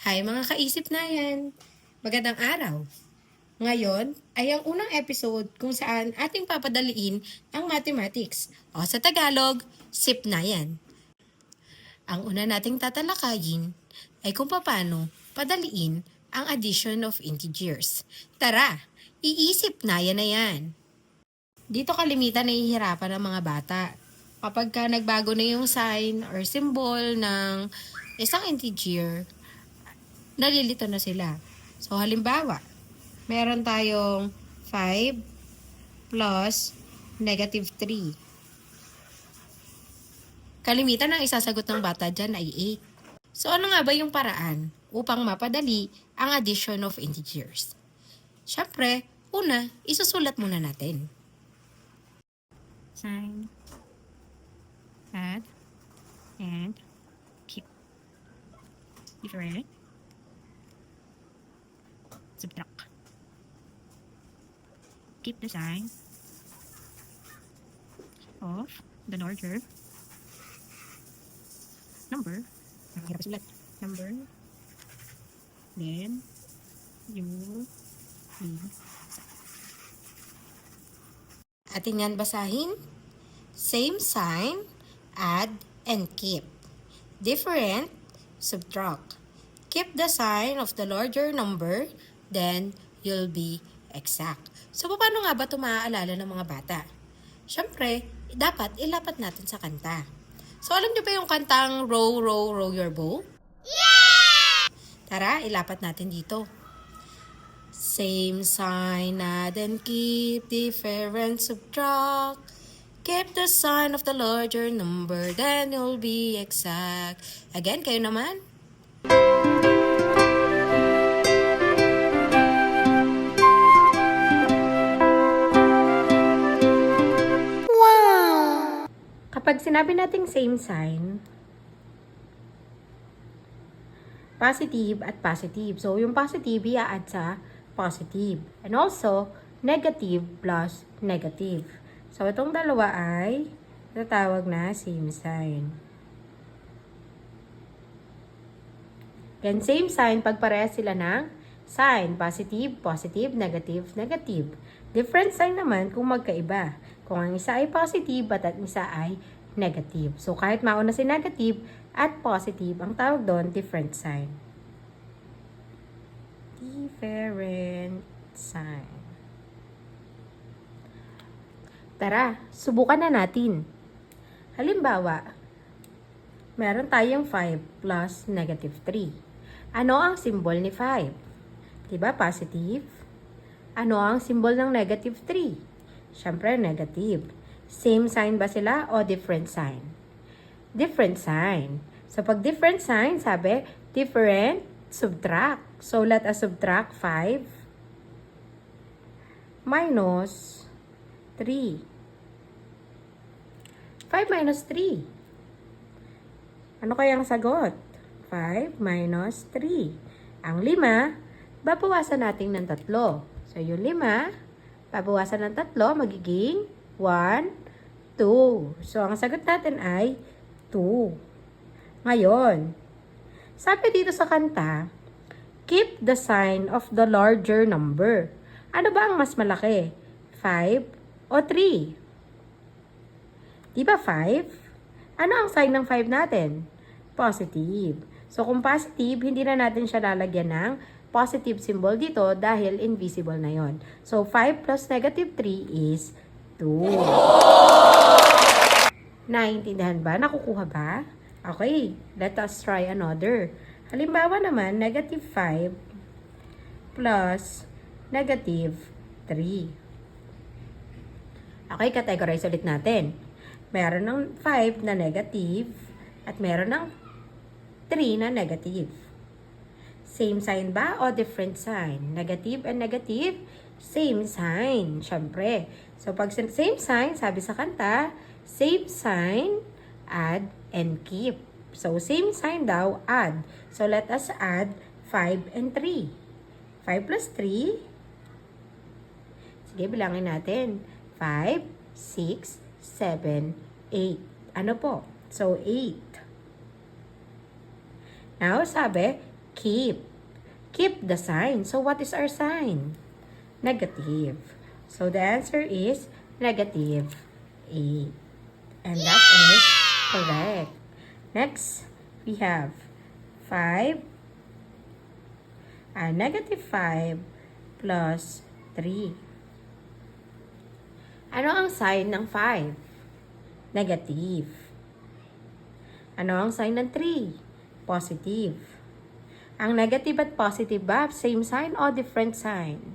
Hi mga kaisip na yan! Magandang araw! Ngayon ay ang unang episode kung saan ating papadaliin ang mathematics o sa Tagalog, SIP na yan. Ang una nating tatalakayin ay kung paano padaliin ang addition of integers. Tara, iisip na yan! Dito kalimitan nahihirapan ang mga bata. Kapag nagbago na yung sign or symbol ng isang integer, nalilito na sila. So, halimbawa, meron tayong 5 plus negative 3. Kalimitan ang isasagot ng bata dyan ay 8. So, ano nga ba yung paraan upang mapadali ang addition of integers? Siyempre, una, isusulat muna natin. Sign, add, and keep. Different, subtract. Keep the sign of the larger number. Hirap isulat. Number. Then, you leave. Atin yan basahin. Same sign, add, and keep. Different, subtract. Keep the sign of the larger number, then you'll be exact. So, paano nga ba ito maaalala ng mga bata? Siyempre, dapat ilapat natin sa kanta. So, alam niyo ba yung kantang Row, Row, Row Your Boat? Yeah! Tara, ilapat natin dito. Same sign, add and keep, different, subtract. Keep the sign of the larger number, then you'll be exact. Again, kayo naman. Wow! Kapag sinabi nating same sign, positive at positive. So, yung positive, i-add sa positive. And also, negative plus negative. So, itong dalawa ay tatawag na same sign. Then, same sign, pagparehas sila ng sign. Positive, positive, negative, negative. Different sign naman kung magkaiba. Kung ang isa ay positive at ang isa ay negative. So, kahit mauna si negative at positive, ang tawag doon, different sign. Different sign. Tara, subukan na natin. Halimbawa, meron tayong 5 plus negative 3. Ano ang symbol ni 5? Diba, positive? Ano ang symbol ng negative 3? Siyempre, negative. Same sign ba sila o different sign? Different sign. So, pag different sign, sabi, different, subtract. So, let us subtract 5 minus 3. 5 minus 3. Ano kayang sagot? 5 minus 3. Ang 5, babawasan natin ng 3. So, yung 5, babawasan ng 3, magiging 1, 2. So, ang sagot natin ay 2. Ngayon, sabi dito sa kanta, keep the sign of the larger number. Ano ba ang mas malaki? 5 o 3? Diba 5? Ano ang sign ng 5 natin? Positive. So, kung positive, hindi na natin siya lalagyan ng positive symbol dito dahil invisible na yon. So, 5 plus negative 3 is 2. Naintindihan ba? Nakukuha ba? Okay, let us try another. Halimbawa naman, negative 5 plus negative 3. Okay, categorize ulit natin. Meron ng 5 na negative at meron ng 3 na negative. Same sign ba o different sign? Negative and negative, same sign. Siyempre. So, pag same sign, sabi sa kanta, same sign, add, and keep. So, same sign daw, add. So, let us add 5 and 3. 5 plus 3. Sige, bilangin natin. 5, 6, 7, 8. Ano po? So, 8. Now, sabi, keep. Keep the sign. So what is our sign? Negative. So the answer is negative 8. And that is correct. Next, we have 5. Negative 5 plus 3. Ano ang sign ng 5? Negative. Ano ang sign ng 3? Positive. Ang negative at positive ba, same sign o different sign?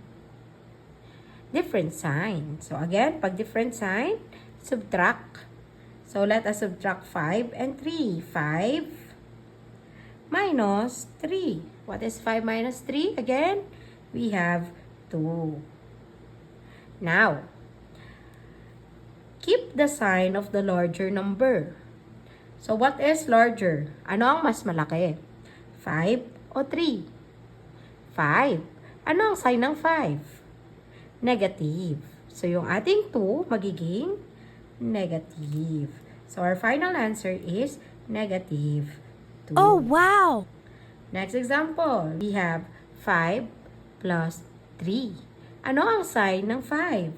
Different sign. So again, pag different sign, subtract. So let us subtract 5 and 3. 5 minus 3. What is 5 minus 3? Again, we have 2. Now, keep the sign of the larger number. So what is larger? Ano ang mas malaki? 5 o 3? 5. Ano ang sign ng 5? Negative. So yung ating 2 magiging negative. So our final answer is negative 2. Oh, wow! Next example, we have 5 plus 3. Ano ang sign ng 5?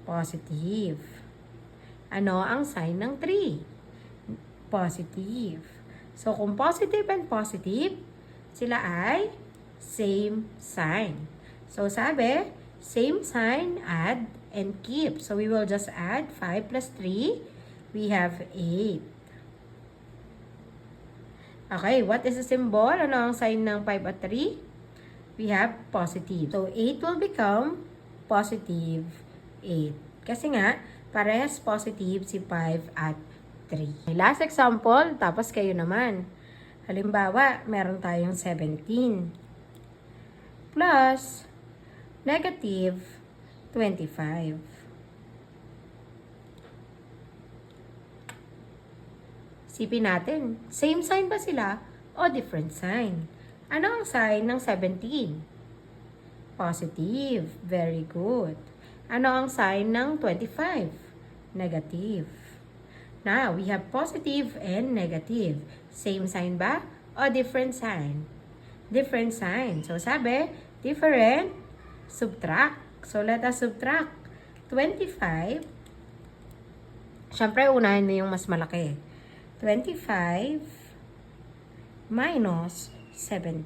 Positive. Ano ang sign ng 3? Positive. So, kung positive and positive, sila ay same sign. So, sabi, same sign, add, and keep. So, we will just add 5 plus 3. We have 8. Okay, what is the symbol? Ano ang sign ng 5 at 3? We have positive. So, 8 will become positive 8. Kasi nga, parehas positive si 5 at 3. Last example, tapos kayo naman. Halimbawa, meron tayong 17 plus negative 25. Sipin natin, same sign ba sila o different sign? Ano ang sign ng 17? Positive. Very good. Ano ang sign ng 25? Negative. Now, we have positive and negative. Same sign ba o different sign? Different sign. So, sabi, different, subtract. So, let us subtract. 25. Siyempre, unahin na yung mas malaki. 25 minus 17.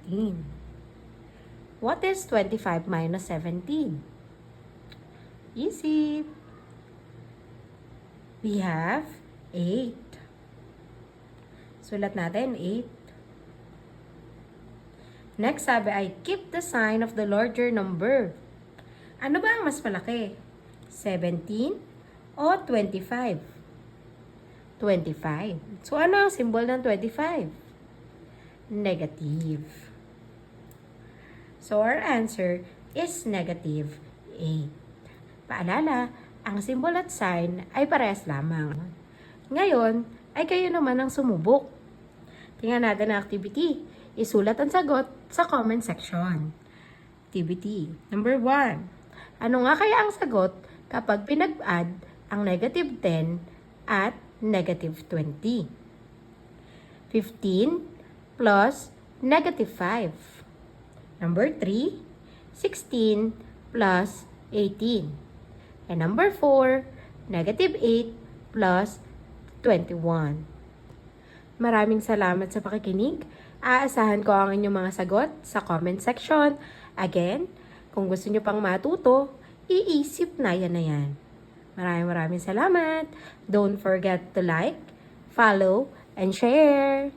What is 25 minus 17? Easy. We have 8. Sulat natin 8. Next, sabi ay keep the sign of the larger number. Ano ba ang mas malaki? 17 o 25? 25. So, ano ang symbol ng 25? Negative. So, our answer is negative 8. Paalala, ang symbol at sign ay parehas lamang. Ngayon, ay kayo naman ang sumubok. Tingnan natin ang activity. Isulat ang sagot sa comment section. Activity number 1. Ano nga kaya ang sagot kapag pinag-add ang negative 10 at negative 20? 15 plus negative 5. Number 3, 16 plus 18. And number 4, negative 8 plus 21. Maraming salamat sa pakikinig. Aasahan ko ang inyong mga sagot sa comment section. Again, kung gusto nyo pang matuto, iisip na yan. Maraming salamat. Don't forget to like, follow, and share.